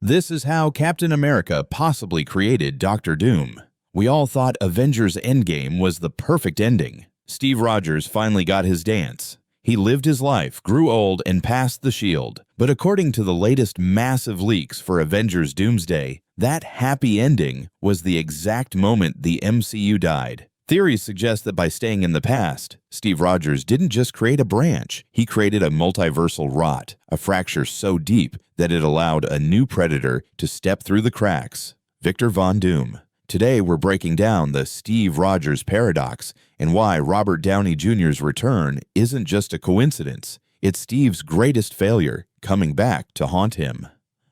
This is how Captain America possibly created Doctor Doom. We all thought Avengers Endgame was the perfect ending. Steve Rogers finally got his dance. He lived his life, grew old, and passed the shield. But according to the latest massive leaks for Avengers Doomsday, that happy ending was the exact moment the MCU died. Theories suggest that by staying in the past, Steve Rogers didn't just create a branch, he created a multiversal rot, a fracture so deep that it allowed a new predator to step through the cracks. Victor Von Doom. Today we're breaking down the Steve Rogers paradox and why Robert Downey Jr.'s return isn't just a coincidence, it's Steve's greatest failure coming back to haunt him.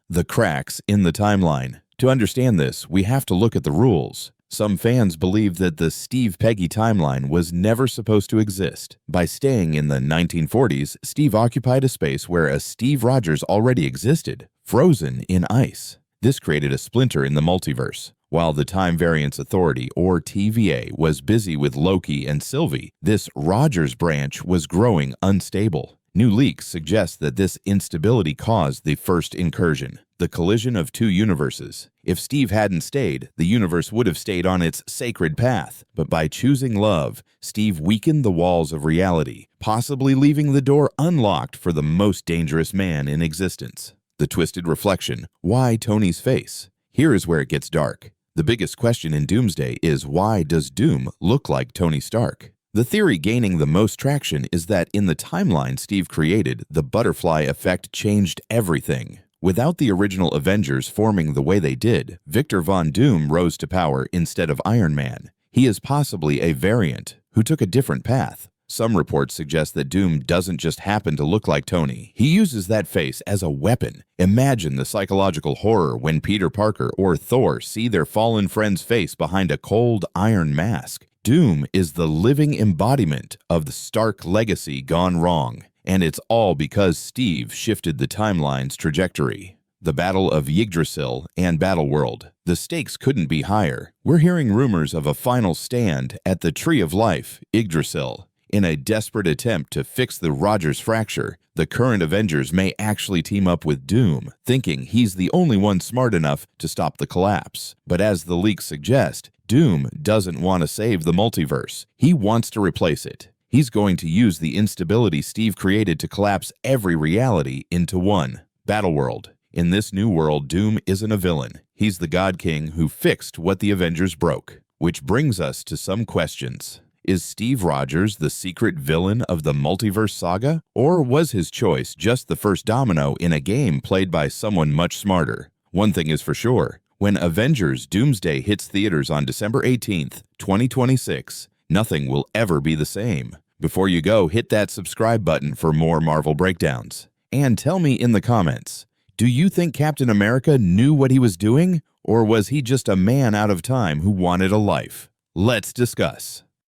The cracks in the timeline. To understand this, we have to look at the rules. Some fans believe that the Steve Peggy timeline was never supposed to exist. By staying in the 1940s, Steve occupied a space where a Steve Rogers already existed, frozen in ice. This created a splinter in the multiverse. While the Time Variance Authority, or TVA, was busy with Loki and Sylvie, this Rogers branch was growing unstable. New leaks suggest that this instability caused the first incursion, the collision of two universes. If Steve hadn't stayed, the universe would have stayed on its sacred path. But by choosing love, Steve weakened the walls of reality, possibly leaving the door unlocked for the most dangerous man in existence. The twisted reflection. Why Tony's face? Here is where it gets dark. The biggest question in Doomsday is, why does Doom look like Tony Stark? The theory gaining the most traction is that in the timeline Steve created, the butterfly effect changed everything. Without the original Avengers forming the way they did, Victor Von Doom rose to power instead of Iron Man. He is possibly a variant who took a different path. Some reports suggest that Doom doesn't just happen to look like Tony. He uses that face as a weapon. Imagine the psychological horror when Peter Parker or Thor see their fallen friend's face behind a cold iron mask. Doom is the living embodiment of the Stark legacy gone wrong, and it's all because Steve shifted the timeline's trajectory. The Battle of Yggdrasil and Battleworld. The stakes couldn't be higher. We're hearing rumors of a final stand at the Tree of Life, Yggdrasil. In a desperate attempt to fix the Rogers fracture, the current Avengers may actually team up with Doom, thinking he's the only one smart enough to stop the collapse. But as the leaks suggest, Doom doesn't want to save the multiverse. He wants to replace it. He's going to use the instability Steve created to collapse every reality into one. Battleworld. In this new world, Doom isn't a villain. He's the God King who fixed what the Avengers broke. Which brings us to some questions. Is Steve Rogers the secret villain of the multiverse saga? Or was his choice just the first domino in a game played by someone much smarter? One thing is for sure. When Avengers Doomsday hits theaters on December 18th, 2026, nothing will ever be the same. Before you go, hit that subscribe button for more Marvel breakdowns. And tell me in the comments, do you think Captain America knew what he was doing? Or was he just a man out of time who wanted a life? Let's discuss.